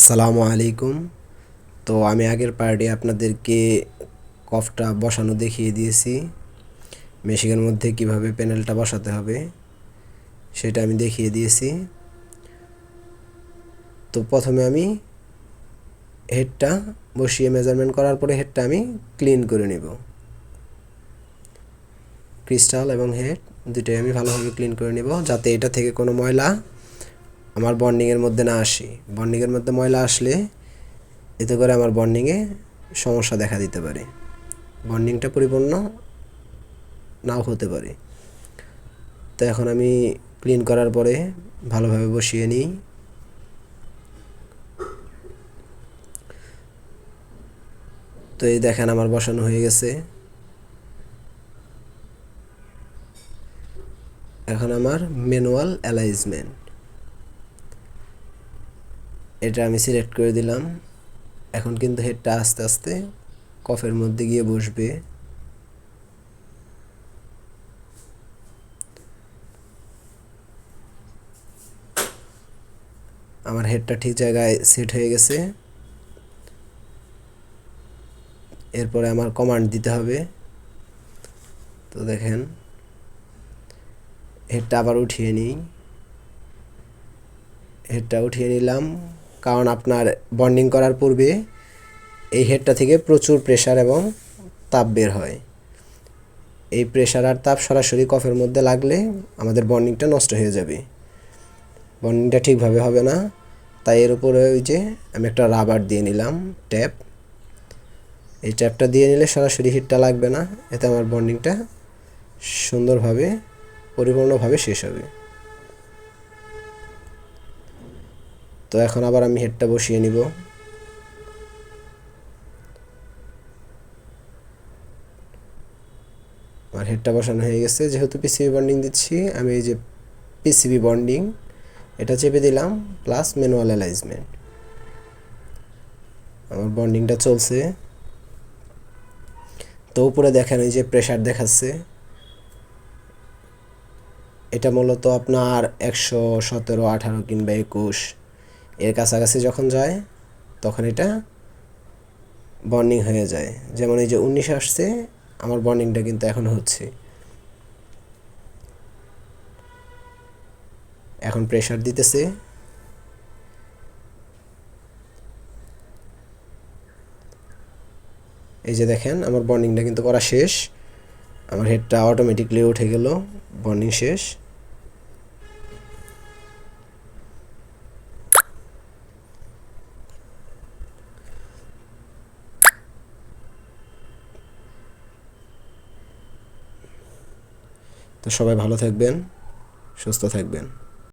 আসসালামু আলাইকুম। তো আমি আগের পার্টে আপনাদেরকে কফটা বসানো দেখিয়ে দিয়েছি। মেশিনের মধ্যে কিভাবে প্যানেলটা বসাতে হবে সেটা আমি দেখিয়ে দিয়েছি। তো প্রথমে আমি হেডটা বসিয়ে মেজারমেন্ট করার পরে হেডটা আমি ক্লিন করে নেব। ক্রিস্টাল এবং হেড দুটোই আমি ভালোভাবে ক্লিন করে নেব, যাতে এটা থেকে কোনো ময়লা আমার বন্ডিংয়ের মধ্যে না আসে। বন্ডিংয়ের মধ্যে ময়লা আসলে এতে করে আমার বন্ডিংয়ে সমস্যা দেখা দিতে পারে, বন্ডিংটা পরিপূর্ণ নাও হতে পারে। তো এখন আমি ক্লিন করার পরে ভালোভাবে বসিয়ে নিই। তো এই দেখেন আমার বসানো হয়ে গেছে। এখন আমার ম্যানুয়াল অ্যালাইজমেন্ট, এটা আমি সিলেক্ট করে দিলাম। এখন কিন্তু হেডটা আস্তে আস্তে কফের মধ্যে গিয়ে বসবে। আমার হেডটা ঠিক জায়গায় সেট হয়ে গেছে। এরপরে আমার কমান্ড দিতে হবে। তো দেখেন হেডটা আবার উঠিয়ে নিই। হেডটা উঠিয়ে নিলাম, কারণ আপনার বন্ডিং করার পূর্বে এই হেডটা থেকে প্রচুর প্রেসার এবং তাপ বের হয়। এই প্রেসার আর তাপ সরাসরি কফের মধ্যে লাগলে আমাদের বন্ডিংটা নষ্ট হয়ে যাবে, বন্ডিংটা ঠিকভাবে হবে না। তাই এর উপরে ওই যে আমি একটা রাবার দিয়ে নিলাম, ট্যাপ। এই ট্যাপটা দিয়ে নিলে সরাসরি হিটটা লাগবে না, এতে আমার বন্ডিংটা সুন্দরভাবে পরিপূর্ণভাবে শেষ হবে। তো এখন আবার আমি হেডটা বসিয়ে নিব। আমার হেডটা বসানো হয়ে গেছে। যেহেতু পিসিবি বন্ডিং দিচ্ছি, আমি এই যে পিসিবি বন্ডিং এটা চেপে দিলাম, প্লাস ম্যানুয়াল অ্যালাইজমেন্ট। আমার বন্ডিংটা চলছে। তো উপরে দেখেন এই যে প্রেসার দেখাচ্ছে, এটা মূলত আপনার 117, 18 কিংবা 21 এর কাছাকাছি যখন যায় তখন এটা বন্ডিং হয়ে যায়। যেমন এই যে 19 আসছে, আমার বন্ডিংটা কিন্তু এখন হচ্ছে। এখন প্রেসার দিতেছে। এই যে দেখেন আমার বন্ডিংটা কিন্তু করা শেষ। আমার হেডটা অটোমেটিকলি উঠে গেল, বন্ডিং শেষ। তো সবাই ভালো থাকবেন, সুস্থ থাকবেন।